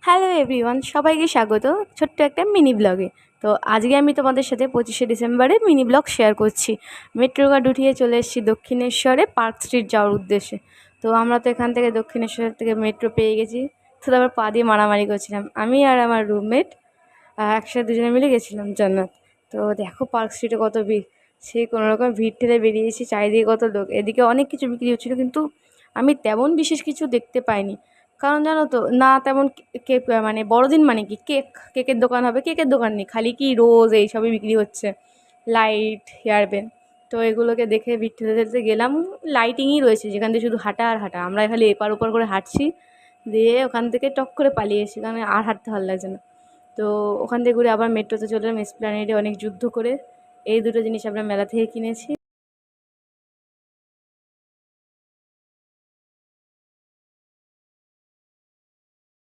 Hello everyone, সবাইকে স্বাগত ছোট্ট একটা মিনি ব্লগে। তো আজকে আমি তোমাদের সাথে 25শে ডিসেম্বরে মিনি ব্লগ শেয়ার করছি। মেট্রো কার্ড উঠিয়ে চলে এসেছি দক্ষিণেশ্বরে পার্ক স্ট্রিট যাওয়ার উদ্দেশ্যে। তো আমরা তো এখান থেকে দক্ষিণেশ্বর থেকে মেট্রো পেয়ে গেছি। তো তারপর পা দিয়ে মারামারি করছিলাম আমি আর আমার রুমমেট, একসাথে দুজনে মিলে গেছিলাম জান্নাত। তো দেখো পার্ক স্ট্রিটে কত ভিড়, সেই কোনোরকম ভিড় ঠেলে বেরিয়েছি। চারিদিকে কত লোক, এদিকে অনেক কিছু বিক্রি হচ্ছিলো, কিন্তু আমি তেমন বিশেষ কিছু দেখতে পাইনি। কারণ জানো তো, না তেমন কেক, মানে বড়দিন মানে কি কেকের দোকান হবে, কেকের দোকান নেই, খালি কি রোজ এইসবই বিক্রি হচ্ছে, লাইট, হেয়ার ব্যান্ড। তো এগুলোকে দেখে ভিড় ঠেলতে ঠেলতে গেলাম। লাইটিংই রয়েছে যেখান থেকে শুধু হাঁটা আর হাঁটা, আমরা খালি এপার ওপার করে হাঁটছি। দিয়ে ওখান থেকে টক করে পালিয়ে এসেছি, কারণ আর হাঁটতে ভালো লাগছে না। তো ওখান থেকে ঘুরে আবার মেট্রোতে চলে এলাম এসপ্ল্যানেডে, অনেক যুদ্ধ করে এই দুটো জিনিস আমরা মেলা থেকে কিনেছি।